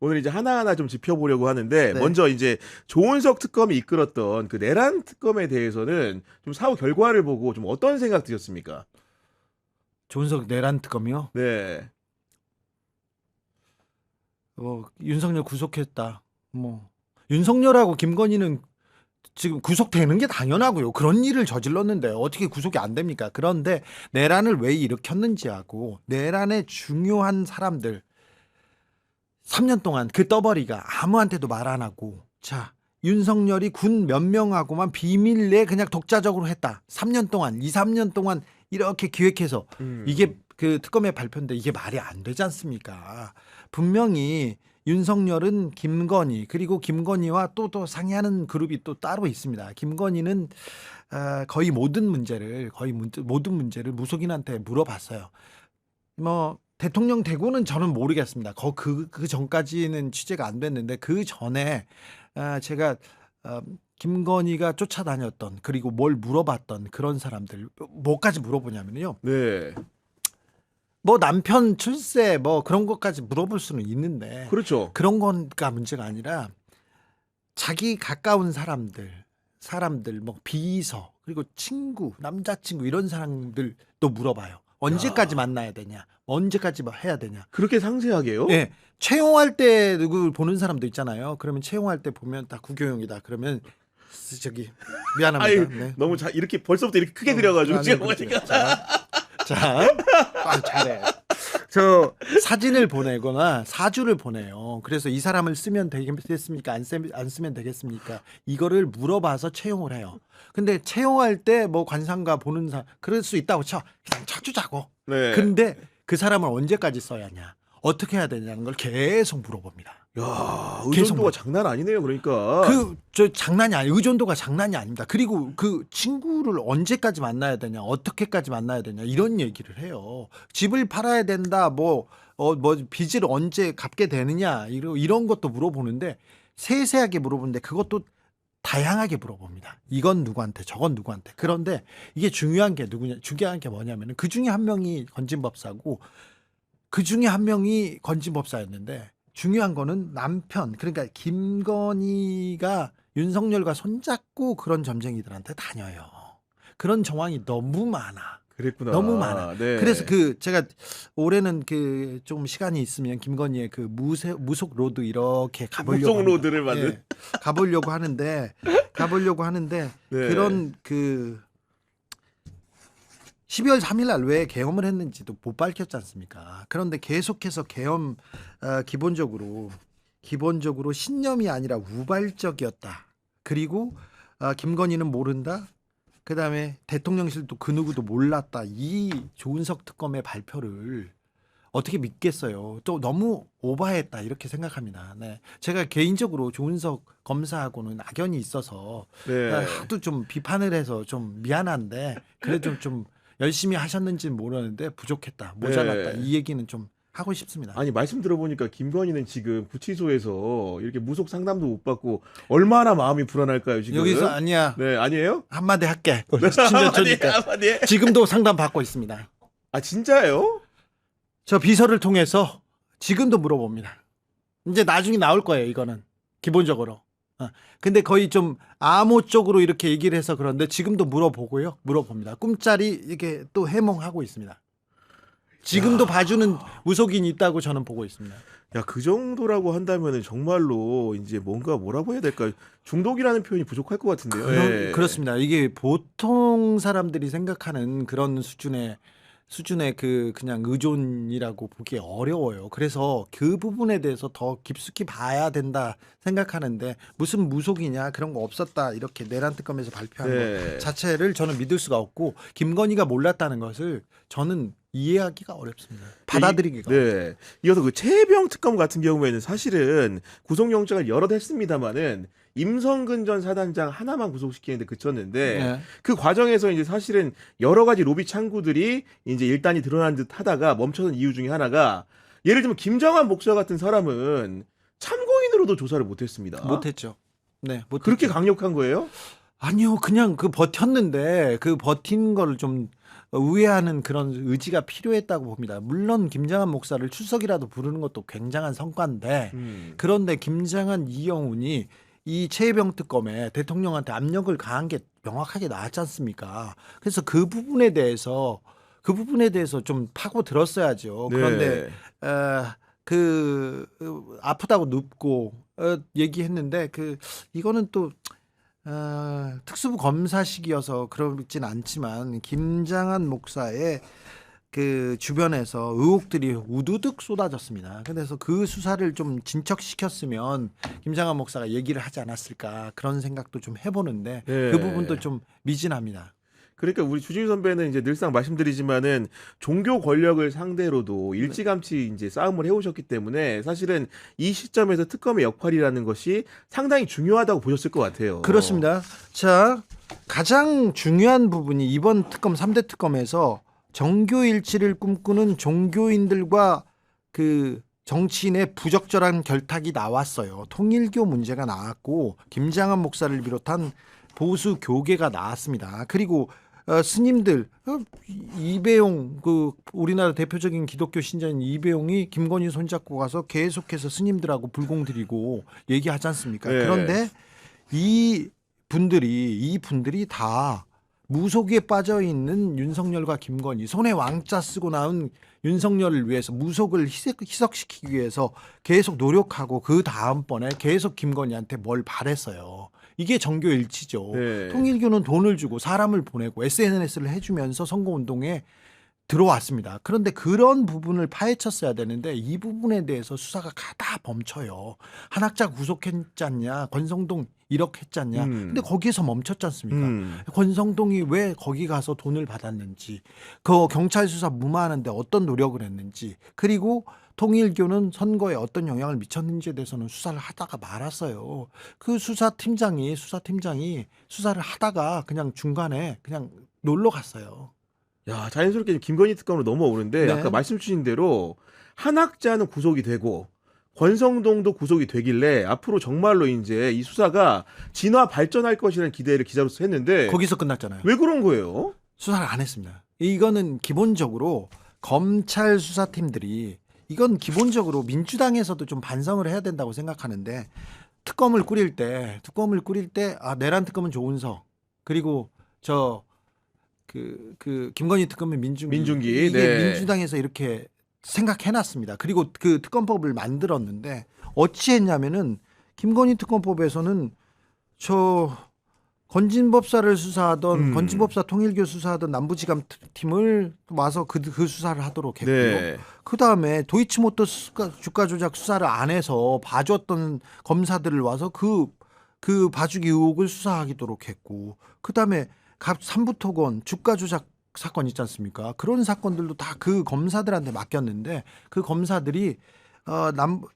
오늘 이제 하나하나 좀 짚어보려고 하는데 네. 먼저 이제 조은석 특검이 이끌었던 그 내란 특검에 대해서는 좀 사후 결과를 보고 좀 어떤 생각 드셨습니까? 조은석 내란 특검이요. 네. 윤석열 구속했다. 뭐 윤석열하고 김건희는 지금 구속되는 게 당연하고요. 그런 일을 저질렀는데 어떻게 구속이 안 됩니까? 그런데 내란을 왜 일으켰는지하고 내란의 중요한 사람들 3년 동안 그 떠벌이가 아무한테도 말 안 하고 자 윤석열이 군 몇 명하고만 비밀리에 그냥 독자적으로 했다. 3년 동안 2, 3년 동안 이렇게 기획해서 이게 그 특검의 발표인데 이게 말이 안 되지 않습니까? 분명히 윤석열은 김건희 그리고 김건희와 또 상의하는 그룹이 또 따로 있습니다. 김건희는 거의 모든 문제를 무속인한테 물어봤어요. 뭐 대통령 되고는 저는 모르겠습니다. 그 전까지는 취재가 안 됐는데 그 전에 제가 김건희가 쫓아다녔던 그리고 뭘 물어봤던 그런 사람들 뭐까지 물어보냐면요. 네. 뭐 남편 출세 뭐 그런 것까지 물어볼 수는 있는데 그렇죠. 그런 건가 문제가 아니라 자기 가까운 사람들 뭐 비서 그리고 친구 남자친구 이런 사람들도 물어봐요. 언제까지 만나야 되냐 언제까지 뭐 해야 되냐. 그렇게 상세하게요? 네, 채용할 때 누구 보는 사람도 있잖아요. 그러면 채용할 때 보면 다 구교용이다 그러면 저기 미안합니다. 아유, 네. 너무 이렇게 벌써부터 이렇게 크게 그려가지고 지금 그렇죠. 보니까. 자, 잘해. 저 사진을 보내거나 사주를 보내요. 그래서 이 사람을 쓰면 되겠습니까? 안 쓰면 되겠습니까? 이거를 물어봐서 채용을 해요. 근데 채용할 때 뭐 관상가 보는 사람 그럴 수 있다고 쳐. 그냥 쳐주자고. 네. 근데 그 사람을 언제까지 써야 하냐? 어떻게 해야 되냐는 걸 계속 물어봅니다. 야, 계속 의존도가 물어. 장난 아니네요. 그러니까. 저 장난이 아니에요. 의존도가 장난이 아닙니다. 그리고 그 친구를 언제까지 만나야 되냐, 어떻게까지 만나야 되냐 이런 얘기를 해요. 집을 팔아야 된다, 뭐 빚을 언제 갚게 되느냐 이런 것도 물어보는데 세세하게 물어보는데 그것도 다양하게 물어봅니다. 이건 누구한테, 저건 누구한테. 그런데 이게 중요한 게 중요한 게 뭐냐면은 그 중에 한 명이 건진법사고 그 중에 한 명이 건진법사였는데. 중요한 거는 남편 그러니까 김건희가 윤석열과 손잡고 그런 점쟁이들한테 다녀요. 그런 정황이 너무 많아. 그랬구나. 너무 많아. 네. 그래서 제가 올해는 좀 시간이 있으면 김건희의 그 무속 로드 이렇게 가보려고 무속 합니다. 로드를 만든. 예, 가보려고 하는데 네. 그런 12월 3일 날 왜 계엄을 했는지도 못 밝혔지 않습니까? 그런데 계속해서 계엄 기본적으로 신념이 아니라 우발적이었다. 그리고 김건희는 모른다. 그다음에 대통령실도 그 누구도 몰랐다. 이 조은석 특검의 발표를 어떻게 믿겠어요? 또 너무 오바했다 이렇게 생각합니다. 네. 제가 개인적으로 조은석 검사하고는 악연이 있어서 네. 하도 좀 비판을 해서 좀 미안한데 그래도 좀 열심히 하셨는지는 모르는데 부족했다, 모자랐다 네. 이 얘기는 좀 하고 싶습니다. 아니 말씀 들어보니까 김건희는 지금 구치소에서 이렇게 무속 상담도 못 받고 얼마나 마음이 불안할까요 지금? 여기서 아니야. 네 아니에요? 한마디 할게. 친절 저니까 한마디. 지금도 상담 받고 있습니다. 아 진짜요? 저 비서를 통해서 지금도 물어봅니다. 이제 나중에 나올 거예요 이거는 기본적으로. 근데 거의 좀 암호 쪽으로 이렇게 얘기를 해서 그런데 지금도 물어봅니다. 꿈자리 이게 또 해몽하고 있습니다. 지금도 봐주는 무속인이 있다고 저는 보고 있습니다. 야 그 정도라고 한다면은 정말로 이제 뭔가 뭐라고 해야 될까? 중독이라는 표현이 부족할 것 같은데요. 예. 그렇습니다. 이게 보통 사람들이 생각하는 그런 수준의 그냥 의존이라고 보기 어려워요. 그래서 그 부분에 대해서 더 깊숙이 봐야 된다 생각하는데 무슨 무속이냐 그런 거 없었다 이렇게 내란 특검에서 발표한 네. 것 자체를 저는 믿을 수가 없고 김건희가 몰랐다는 것을 저는 이해하기가 어렵습니다. 받아들이기가 어렵습니다. 네. 이어서 그 최혜병 특검 같은 경우에는 사실은 구속영장을 여러 했습니다만은 임성근 전 사단장 하나만 구속시키는데 그쳤는데 네. 그 과정에서 이제 사실은 여러 가지 로비 창구들이 이제 일단이 드러난 듯 하다가 멈춰선 이유 중에 하나가 예를 들면 김정한 목사 같은 사람은 참고인으로도 조사를 못했습니다. 못했죠. 네, 못했죠. 그렇게 강력한 거예요? 아니요, 그냥 버텼는데 그 버틴 거를 좀 우회하는 그런 의지가 필요했다고 봅니다. 물론 김장한 목사를 출석이라도 부르는 것도 굉장한 성과인데 그런데 김장한 이영훈이 이 최혜병 특검에 대통령한테 압력을 가한 게 명확하게 나왔지 않습니까? 그래서 그 부분에 대해서 좀 파고 들었어야죠. 그런데 아프다고 눕고 얘기했는데 이거는 또 특수부 검사식이어서 그러진 않지만 김장한 목사의 그 주변에서 의혹들이 우두둑 쏟아졌습니다. 그래서 그 수사를 좀 진척시켰으면 김장한 목사가 얘기를 하지 않았을까 그런 생각도 좀 해보는데 네. 그 부분도 좀 미진합니다. 그러니까 우리 주진우 선배는 이제 늘상 말씀드리지만은 종교 권력을 상대로도 일찌감치 이제 싸움을 해오셨기 때문에 사실은 이 시점에서 특검의 역할이라는 것이 상당히 중요하다고 보셨을 것 같아요. 그렇습니다. 자, 가장 중요한 부분이 이번 특검 3대 특검에서 정교일치를 꿈꾸는 종교인들과 그 정치인의 부적절한 결탁이 나왔어요. 통일교 문제가 나왔고 김장한 목사를 비롯한 보수 교계가 나왔습니다. 그리고 스님들 이배용 우리나라 대표적인 기독교 신자인 이배용이 김건희 손잡고 가서 계속해서 스님들하고 불공 드리고 얘기하지 않습니까? 네. 그런데 이 분들이 다 무속에 빠져 있는 윤석열과 김건희 손에 왕자 쓰고 나온 윤석열을 위해서 무속을 희석시키기 위해서 계속 노력하고 그 다음번에 계속 김건희한테 뭘 바랬어요. 이게 정교일치죠. 네. 통일교는 돈을 주고 사람을 보내고 SNS를 해주면서 선거운동에 들어왔습니다. 그런데 그런 부분을 파헤쳤어야 되는데 이 부분에 대해서 수사가 가다 멈춰요. 한학자 구속했지 않냐, 권성동 이렇게 했지 않냐. 근데 거기에서 멈췄지 않습니까? 권성동이 왜 거기 가서 돈을 받았는지, 그 경찰 수사 무마하는데 어떤 노력을 했는지, 그리고 통일교는 선거에 어떤 영향을 미쳤는지에 대해서는 수사를 하다가 말았어요. 그 수사팀장이 수사를 하다가 그냥 중간에 그냥 놀러 갔어요. 야, 자연스럽게 김건희 특검으로 넘어오는데 네. 아까 말씀 주신 대로 한학자는 구속이 되고 권성동도 구속이 되길래 앞으로 정말로 이제 이 수사가 진화 발전할 것이라는 기대를 기자로서 했는데 거기서 끝났잖아요. 왜 그런 거예요? 수사를 안 했습니다. 이거는 기본적으로 검찰 수사팀들이 이건 기본적으로 민주당에서도 좀 반성을 해야 된다고 생각하는데 특검을 꾸릴 때 내란 특검은 조은석 그리고 김건희 특검은 민중기 이게 네. 민주당에서 이렇게 생각해놨습니다. 그리고 그 특검법을 만들었는데 어찌했냐면은 김건희 특검법에서는 건진법사를 수사하던 건진법사 통일교 수사하던 남부지검 팀을 와서 그 수사를 하도록 했고요. 네. 그다음에 도이치모터스 주가 조작 수사를 안 해서 봐줬던 검사들을 와서 그 봐주기 의혹을 수사하도록 했고 그다음에 삼부토건 주가 조작 사건 있지 않습니까? 그런 사건들도 다 그 검사들한테 맡겼는데 그 검사들이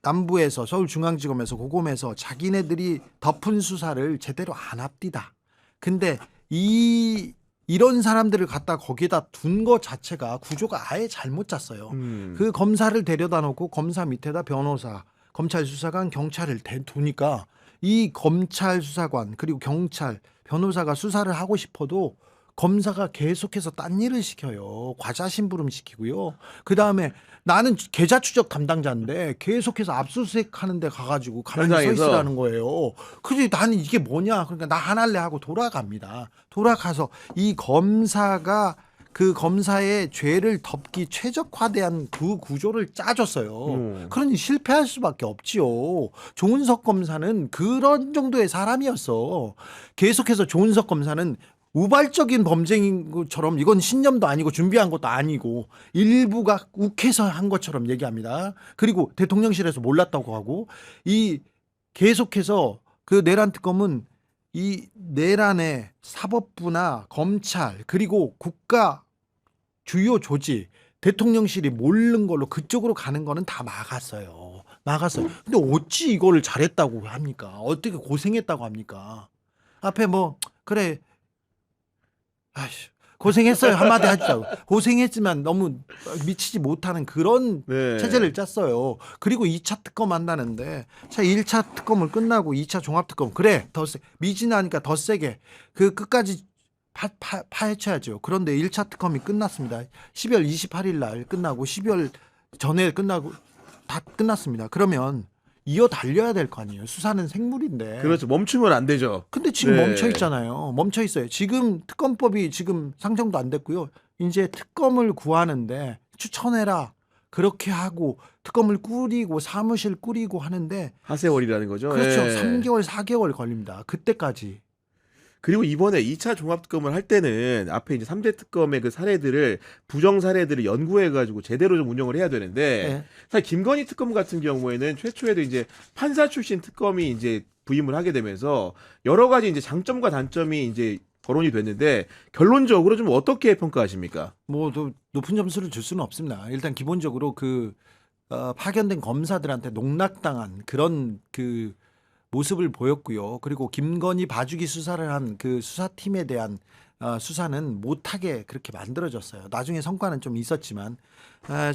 남부에서 서울중앙지검에서 고검에서 자기네들이 덮은 수사를 제대로 안 합디다. 근데 이런 사람들을 갖다 거기다 둔 것 자체가 구조가 아예 잘못 짰어요. 그 검사를 데려다 놓고 검사 밑에다 변호사, 검찰 수사관, 경찰을 두니까 이 검찰 수사관 그리고 경찰, 변호사가 수사를 하고 싶어도 검사가 계속해서 딴 일을 시켜요. 과자 심부름 시키고요. 그다음에 나는 계좌 추적 담당자인데 계속해서 압수수색 하는데 가가지고 가만히 서 현장에서? 있으라는 거예요. 그래서 나는 이게 뭐냐. 그러니까 나 안 할래 하고 돌아갑니다. 돌아가서 이 검사가 그 검사의 죄를 덮기 최적화된 그 구조를 짜줬어요. 그러니 실패할 수밖에 없지요. 조은석 검사는 그런 정도의 사람이었어. 계속해서 조은석 검사는 우발적인 범죄인 것처럼 이건 신념도 아니고 준비한 것도 아니고 일부가 욱해서 한 것처럼 얘기합니다. 그리고 대통령실에서 몰랐다고 하고 이 계속해서 그 내란 특검은 이 내란의 사법부나 검찰 그리고 국가 주요 조직 대통령실이 모르는 걸로 그쪽으로 가는 거는 다 막았어요. 근데 어찌 이거를 잘했다고 합니까? 어떻게 고생했다고 합니까? 앞에 그래 고생했어요 한마디 하자고 고생했지만 너무 미치지 못하는 그런 네. 체제를 짰어요. 그리고 2차 특검 한다는데 1차 특검을 끝나고 2차 종합특검 그래 더 미진하니까 더 세게 그 끝까지 파헤쳐야죠. 그런데 1차 특검이 끝났습니다. 12월 28일 날 끝나고 12월 전에 끝나고 다 끝났습니다. 그러면 이어 달려야 될 거 아니에요. 수사는 생물인데. 그렇죠. 멈추면 안 되죠. 근데 지금 네. 멈춰 있잖아요. 멈춰 있어요. 지금 특검법이 지금 상정도 안 됐고요. 이제 특검을 구하는데 추천해라. 그렇게 하고 특검을 꾸리고 사무실 꾸리고 하는데 하세월이라는 거죠. 그렇죠. 예. 3개월, 4개월 걸립니다. 그때까지. 그리고 이번에 2차 종합특검을 할 때는 앞에 이제 3대 특검의 그 사례들을 부정 사례들을 연구해 가지고 제대로 좀 운영을 해야 되는데 네. 사실 김건희 특검 같은 경우에는 최초에도 이제 판사 출신 특검이 이제 부임을 하게 되면서 여러 가지 이제 장점과 단점이 이제 거론이 됐는데 결론적으로 좀 어떻게 평가하십니까? 뭐 높은 점수를 줄 수는 없습니다. 일단 기본적으로 파견된 검사들한테 농락당한 그런 그 모습을 보였고요. 그리고 김건희 봐주기 수사를 한 그 수사팀에 대한 수사는 못하게 그렇게 만들어졌어요. 나중에 성과는 좀 있었지만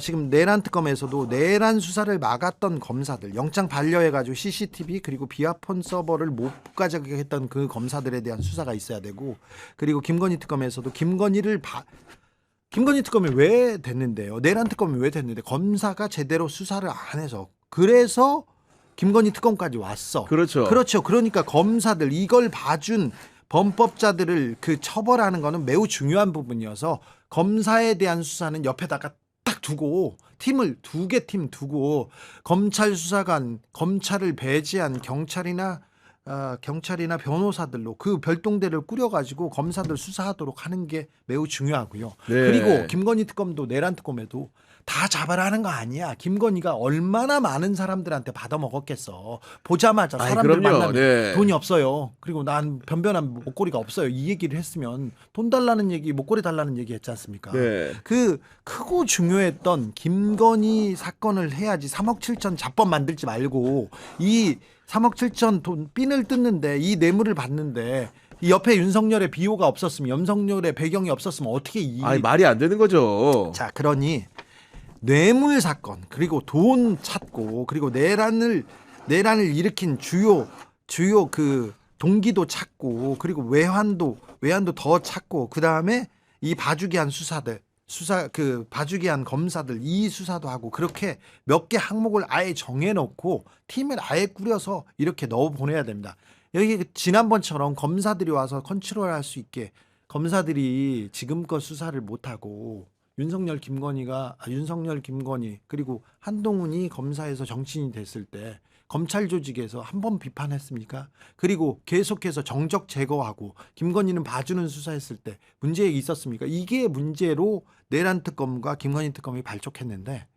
지금 내란 특검에서도 내란 수사를 막았던 검사들 영장 반려해가지고 CCTV 그리고 비아폰 서버를 못 가져가게 했던 그 검사들에 대한 수사가 있어야 되고 그리고 김건희 특검에서도 김건희 특검이 왜 됐는데요? 내란 특검이 왜 됐는데 검사가 제대로 수사를 안 해서 그래서 김건희 특검까지 왔어. 그렇죠. 그렇죠. 그러니까 검사들 이걸 봐준 범법자들을 그 처벌하는 거는 매우 중요한 부분이어서 검사에 대한 수사는 옆에다가 딱 두고 팀을 2개 팀 두고 검찰 수사관, 검찰을 배제한 경찰이나 변호사들로 그 별동대를 꾸려가지고 검사들 수사하도록 하는 게 매우 중요하고요. 네. 그리고 김건희 특검도 내란 특검에도 다 잡아라는 거 아니야. 김건희가 얼마나 많은 사람들한테 받아먹었겠어. 보자마자 아이, 사람들 그럼요. 만나면 네. 돈이 없어요. 그리고 난 변변한 목걸이가 없어요. 이 얘기를 했으면 돈 달라는 얘기, 목걸이 달라는 얘기 했지 않습니까? 네. 그 크고 중요했던 김건희 사건을 해야지 3억 7천 잡범 만들지 말고 이 3억 7천 돈 핀을 뜯는데 이 뇌물을 받는데 이 옆에 윤석열의 비호가 없었으면 윤석열의 배경이 없었으면 어떻게 아니 말이 안 되는 거죠. 자 그러니 뇌물 사건 그리고 돈 찾고 그리고 내란을 일으킨 주요 그 동기도 찾고 그리고 외환도 더 찾고 그 다음에 이 봐주기 한 봐주기 한 검사들 이 수사도 하고 그렇게 몇 개 항목을 아예 정해놓고 팀을 아예 꾸려서 이렇게 넣어 보내야 됩니다. 여기 지난번처럼 검사들이 와서 컨트롤할 수 있게 검사들이 지금껏 수사를 못하고 윤석열 김건희 그리고 한동훈이 검사에서 정치인이 됐을 때 검찰 조직에서 한 번 비판했습니까? 그리고 계속해서 정적 제거하고 김건희는 봐주는 수사했을 때 문제 있었습니까? 이게 문제로 내란 특검과 김건희 특검이 발족했는데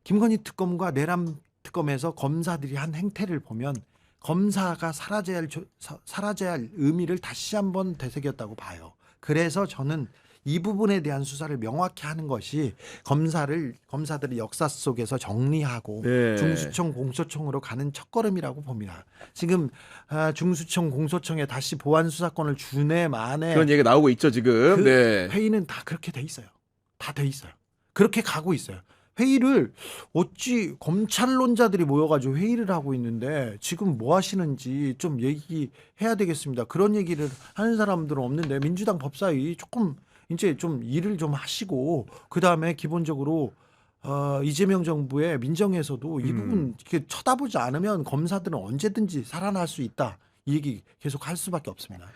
김건희 특검과 내란 특검에서 검사들이 한 행태를 보면 검사가 사라져야 할 의미를 다시 한번 되새겼다고 봐요. 그래서 저는 이 부분에 대한 수사를 명확히 하는 것이 검사들이 역사 속에서 정리하고 네. 중수청 공소청으로 가는 첫걸음이라고 봅니다. 지금 중수청 공소청에 다시 보안 수사권을 주네 마네 그런 얘기가 나오고 있죠 지금. 그 네. 회의는 다 그렇게 돼 있어요. 다 돼 있어요. 그렇게 가고 있어요. 회의를 어찌 검찰론자들이 모여가지고 회의를 하고 있는데 지금 뭐 하시는지 좀 얘기해야 되겠습니다. 그런 얘기를 하는 사람들은 없는데 민주당 법사위 조금 이제 좀 일을 좀 하시고 그 다음에 기본적으로 이재명 정부의 민정에서도 이 부분 이렇게 쳐다보지 않으면 검사들은 언제든지 살아날 수 있다. 이 얘기 계속 할 수밖에 없습니다.